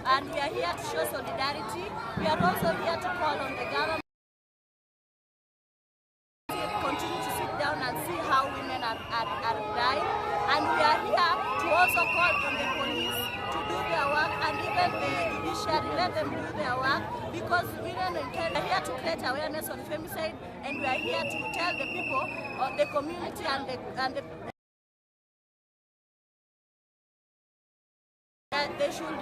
And we are here to show solidarity. We are also here to call on the government to continue to sit down and see how women are dying. And we are here to also call on the police to do their work, and even the judiciary, let them do their work, because women in Kenya are here to create awareness on femicide, and we are here to tell the people of the community and the they should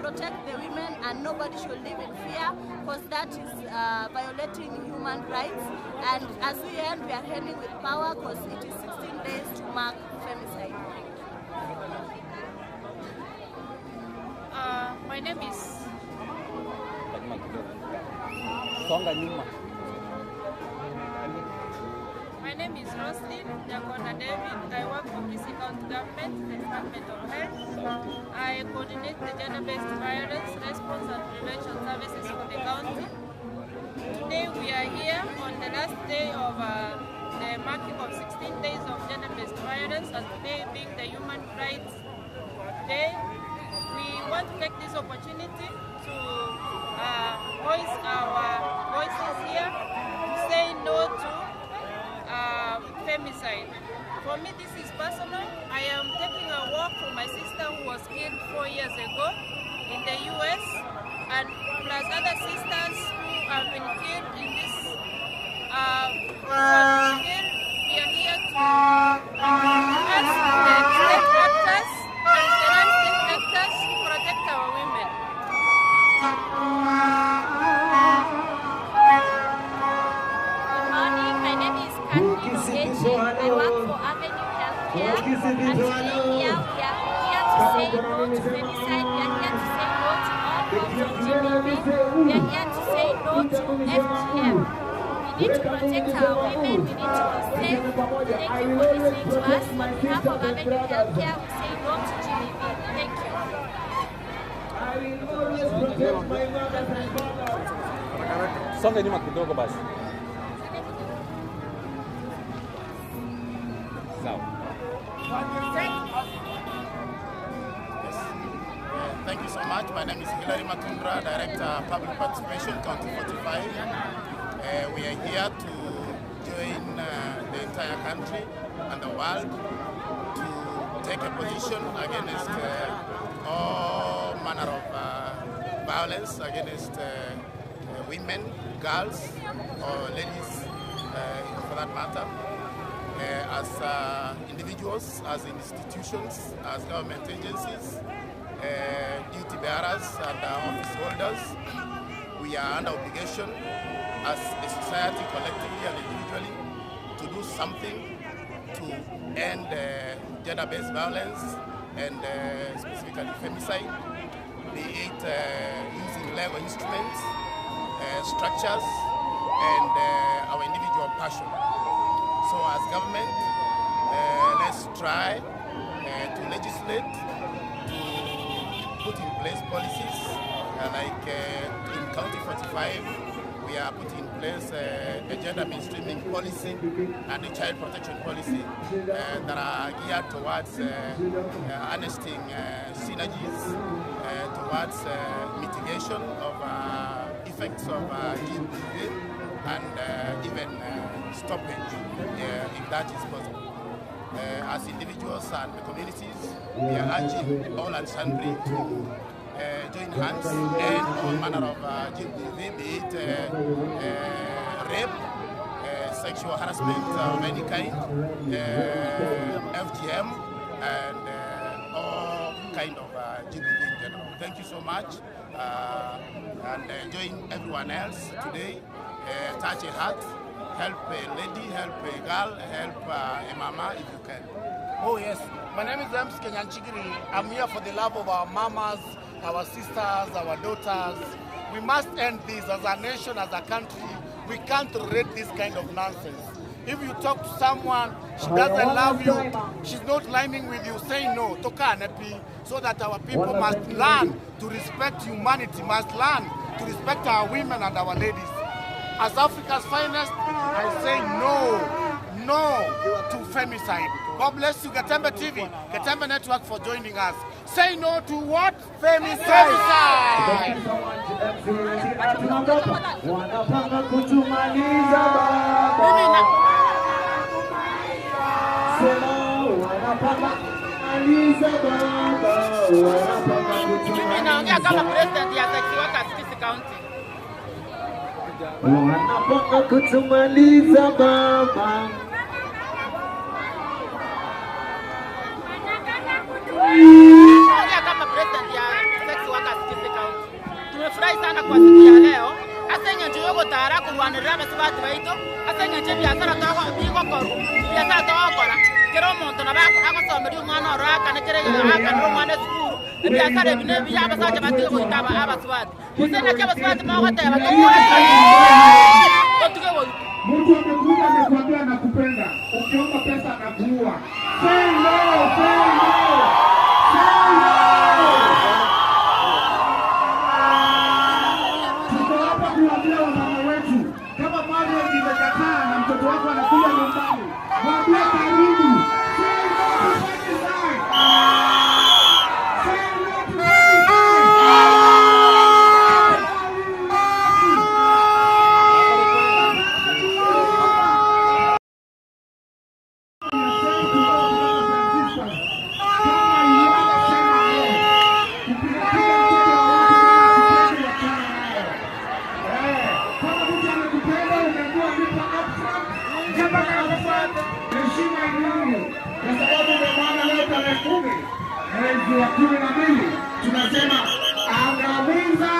protect the women, and nobody should live in fear, because that is violating human rights. And as we end, we are ending with power, because it is 16 days to mark femicide. My name is Roslyn Jakona David. I work for Kisii County Government, the Department of Health. I coordinate the gender-based violence response and prevention services for the county. Today we are here on the last day of the marking of 16 days of gender-based violence, and today being the Human Rights Day. We want to take this opportunity to voice our voices here to say no to femicide. For me, this is personal. I am taking a walk for my sister who was killed 4 years ago in the US, and plus other sisters who have been killed in this We are here to ask the state actors and the non-state actors to protect our women. Good morning, my name is Kathleen Ogechi. I work for Avenue Healthcare. And today we are here to say no to femicide. We are here to say no to all forms of GBV. We are here to say no to FGM. We need to protect our women. We need to be safe. Thank you for listening to us. On behalf of Avenue Healthcare, we say no to GBV. Thank you. Songa nyuma kidogo basi. Sawa. Thank you so much. My name is Hilary Matundra, Director Public Participation, County 45. We are here to join the entire country and the world to take a position against all manner of violence against women, girls, or ladies for that matter. As individuals, as institutions, as government agencies, duty bearers and office holders, we are under obligation as a society collectively and individually to do something to end gender-based violence and specifically femicide, be it using legal instruments, structures, and our individual passion. So as government, let's try to legislate, to put in place policies, like in County 45, we are putting in place a gender mainstreaming policy and a child protection policy that are geared towards harnessing synergies, towards mitigation of effects of GBV and even stoppage if that is possible. As individuals and communities, we are urging all and sundry to join hands and all manner of GBV, be it rape, sexual harassment of any kind, FGM, and all kind of GBV in general. Thank you so much, and join everyone else today. Touch a heart, help a lady, help a girl, help a mama if you can. Oh yes, my name is James Kenyanchigiri. I'm here for the love of our mamas, our sisters, our daughters. We must end this as a nation, as a country. We can't tolerate this kind of nonsense. If you talk to someone, she doesn't love you, she's not lining with you, say no, toka anepi, so that our people must learn to respect humanity, must learn to respect our women and our ladies. As Africa's finest, I say no to femicide. God bless you, Gatembe TV, Gatembe Network, for joining us. Say no to what? Femicide! Mimi naongea kama president ya Sexy Workers Kisii County. Wanapanga kutumaliza baba. Naongea kama president ya Sexy Workers Kisii County. Tumefurahi sana kwa siku ya leo. Asa nyenje yogo tara kulwanirira basibati baito. Asa nyenje biashara tawa biko koru. Biashara tawa kora. Kero muntu na bako akasomeri umwana oraka nekere aka ndo mwana skuru. Biashara bine biya basaje batiko itaba abaswati. Usena kya baswati mawata batiko. Mtu amekuja amekwambia nakupenda. Ukiomba pesa anakuua. Say no, say no. Say no. Tuko hapa kuambia wamama wetu, kama mama imekataa na mtoto wako anakuja nyumbani, mwambie karibu. Say no to femicide. Say no to mwezi wa 12 tunasema angamiza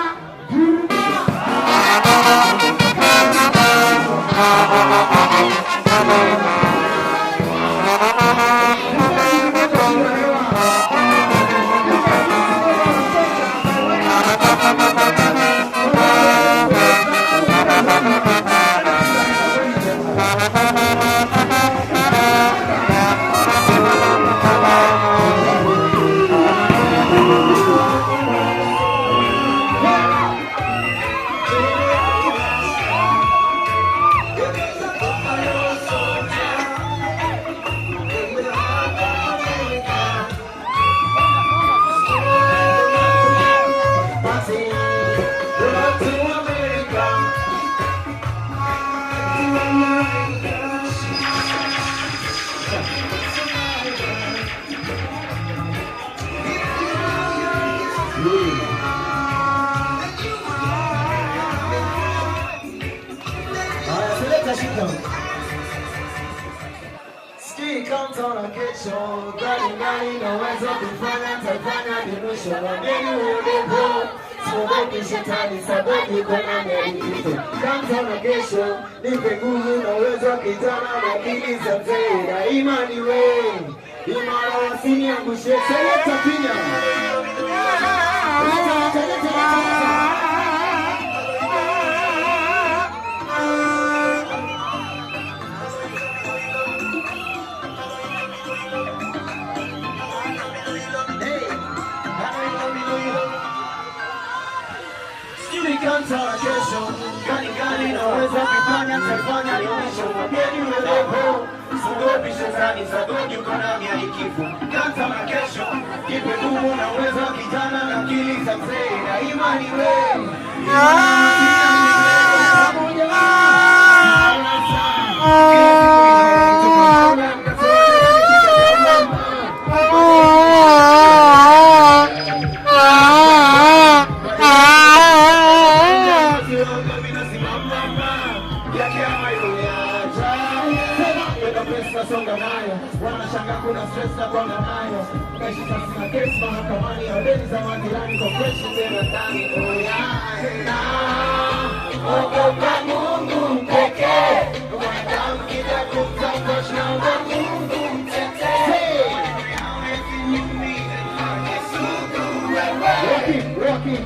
kesho. Gani naweza kufanya, tafanya dimisho. Wageni uodevo, siogopi shetani, sababu kuna merikizo. Kwanza na kesho, nipe nguvu na uwezo kijana na akili za mzee. Daima ni wewe, imara wasiniangushe. Selekta pinya. Kanta kesho, gani naweza kufanya, tafanya dimisho. Wageni uodevo, siogopi shetani, sababu kuna miaikifu. Kanta na kesho, nipe nguvu na uwezo kijana na akili za mzee. Daima ni wewe. Wanashanga kuna stress na kwa nayo. Keshi sasa na kesi mahakamani. Odeni za majirani kwa fresh tena ndani. Ogopa Mungu pekee. Mwanadamu kija kumtangosha na Mungu mtetee. Rocky.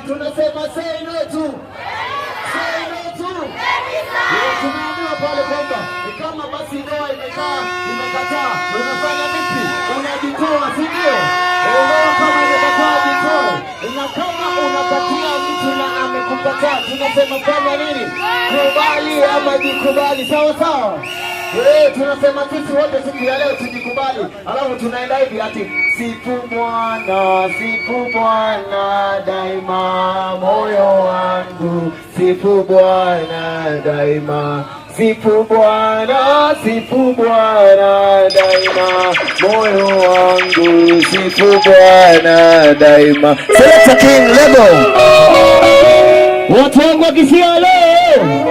Tunasema say no to. Tunaamua pale kwamba kama basi ndoa imekataa, unafanya vipi? Unajitoa, si ndio? Ndoa kama imekataa, jitoa. Na kama unakatia mtu na amekukataa, tunasema fanya nini? Kubali ama jikubali, sawa? Tunasema sisi wote siku ya leo tujikubali. Alafu tunaenda hivi ati sifu Bwana daima moyo wangu. Sifu Bwana daima. Sifu Bwana daima moyo wangu. Sifu Bwana daima. Select King Lego. Watu wangu wakisia leo.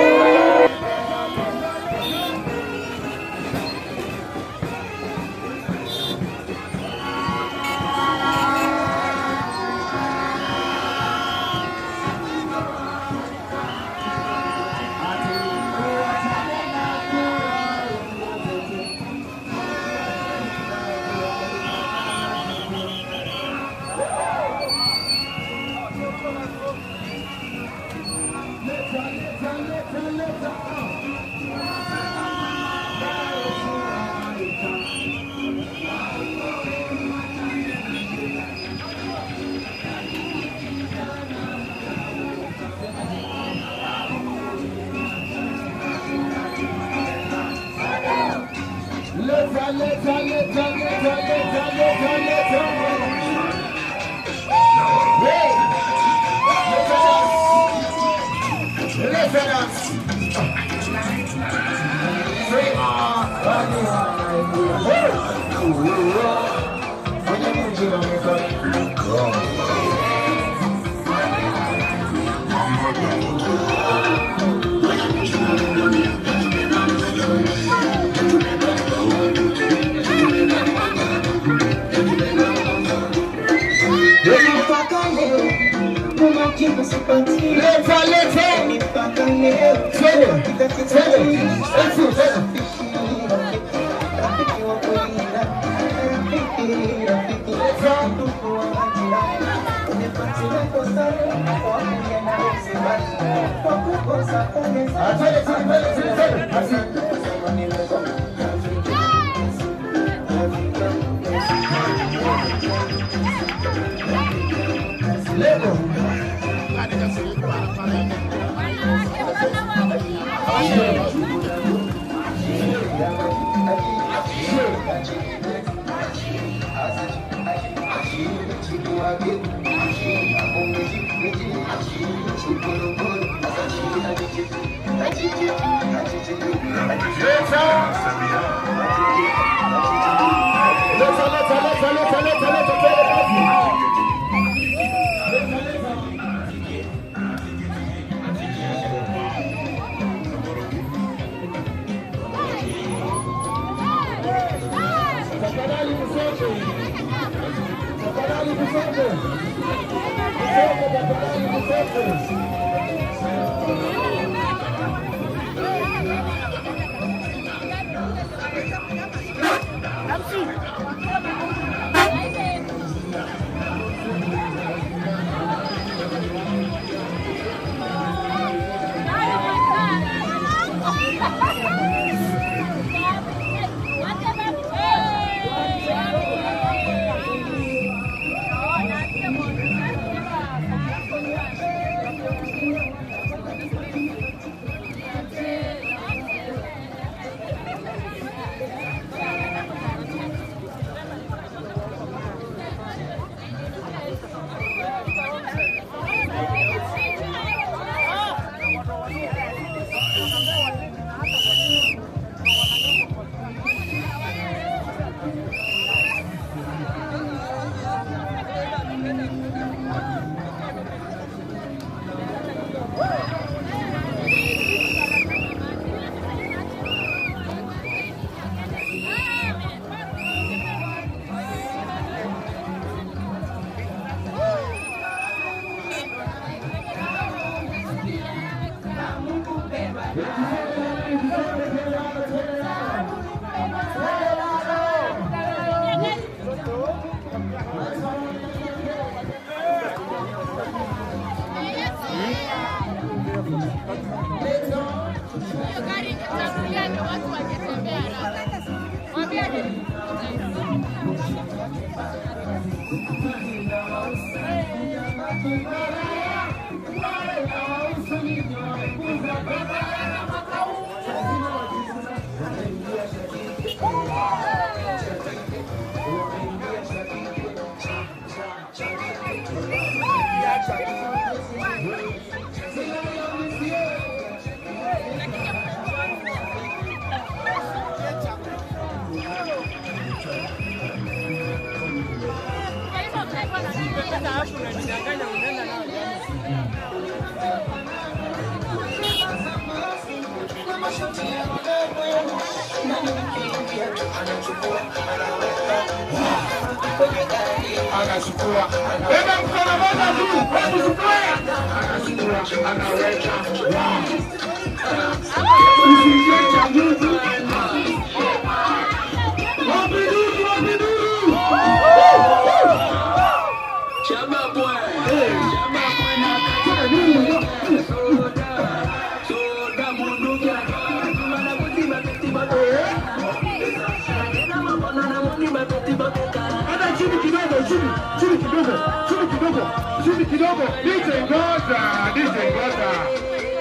Let's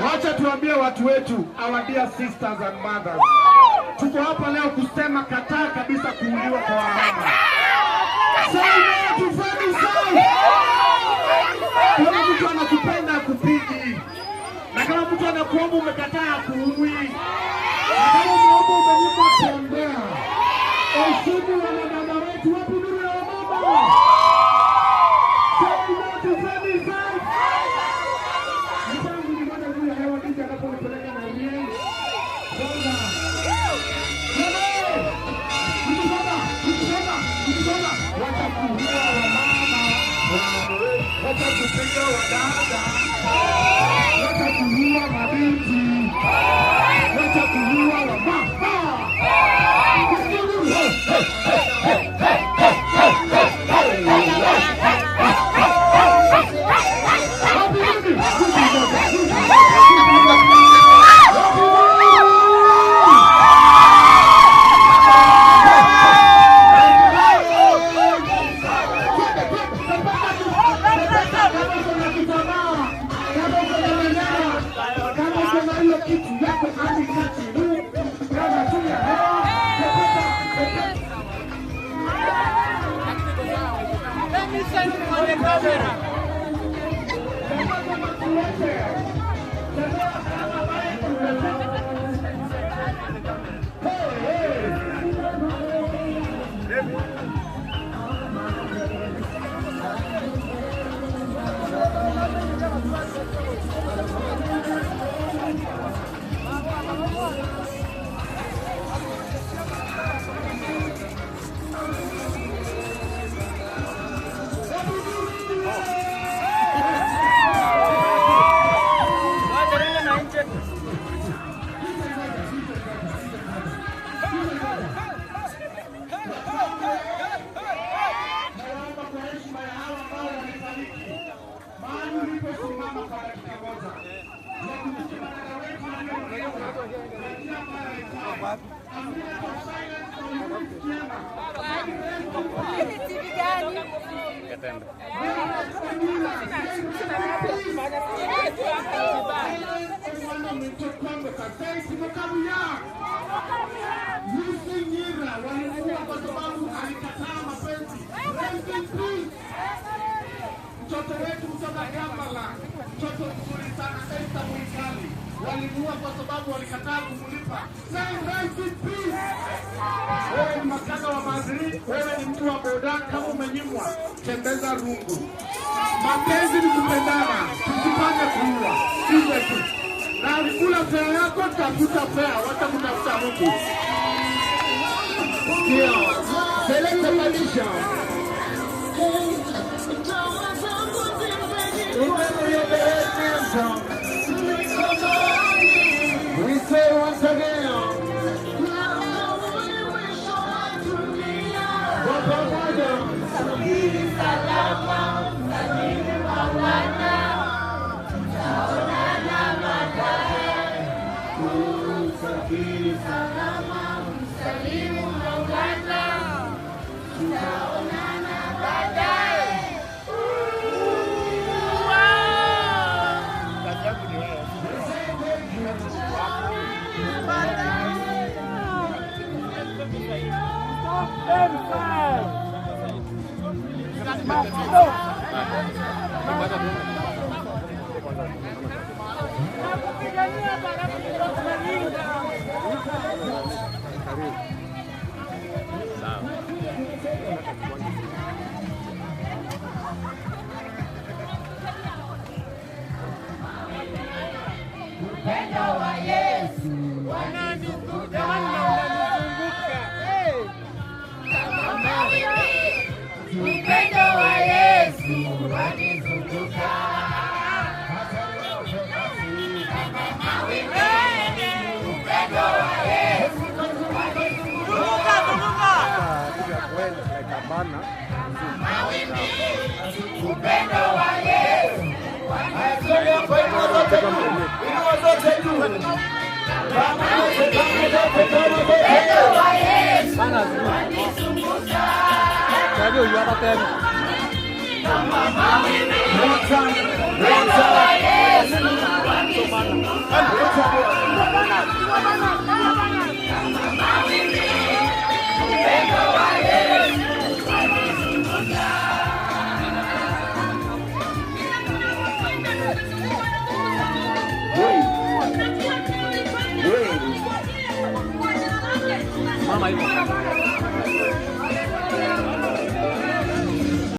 Wacha tuambie watu wetu, our dear sisters and mothers, tuko hapa leo kusema kataa kabisa kuuliwa kwa wamama. Kama mtu anakupenda akupigi, na kama mtu anakuomba umekataa kuumwi, na kama umeomba umenyimwa kutembea, heshimu wanadada wetu. Wapi nuru ya wamama? Wacha kupiga wadada, wacha kuua mabinti. kitu yako hadi kati. Kama tuya let me send you on the camera. Mtoto wetu kutoka Kampala, mtoto mzuri sana, Esther Mwikali, walimuua kwa sababu walikataa kumulipa. Say rest in peace. Wewe ni makaka wa Madrid, wewe ni mtu wa boda, kama umenyimwa, tembeza rungu. Mapenzi ni kupendana, tusipange kuua, sivyo tu. Na ulikula fea yako, tafuta fea, wacha kutafuta Mungu. Ndio, selekta maisha. We say once again, Mama,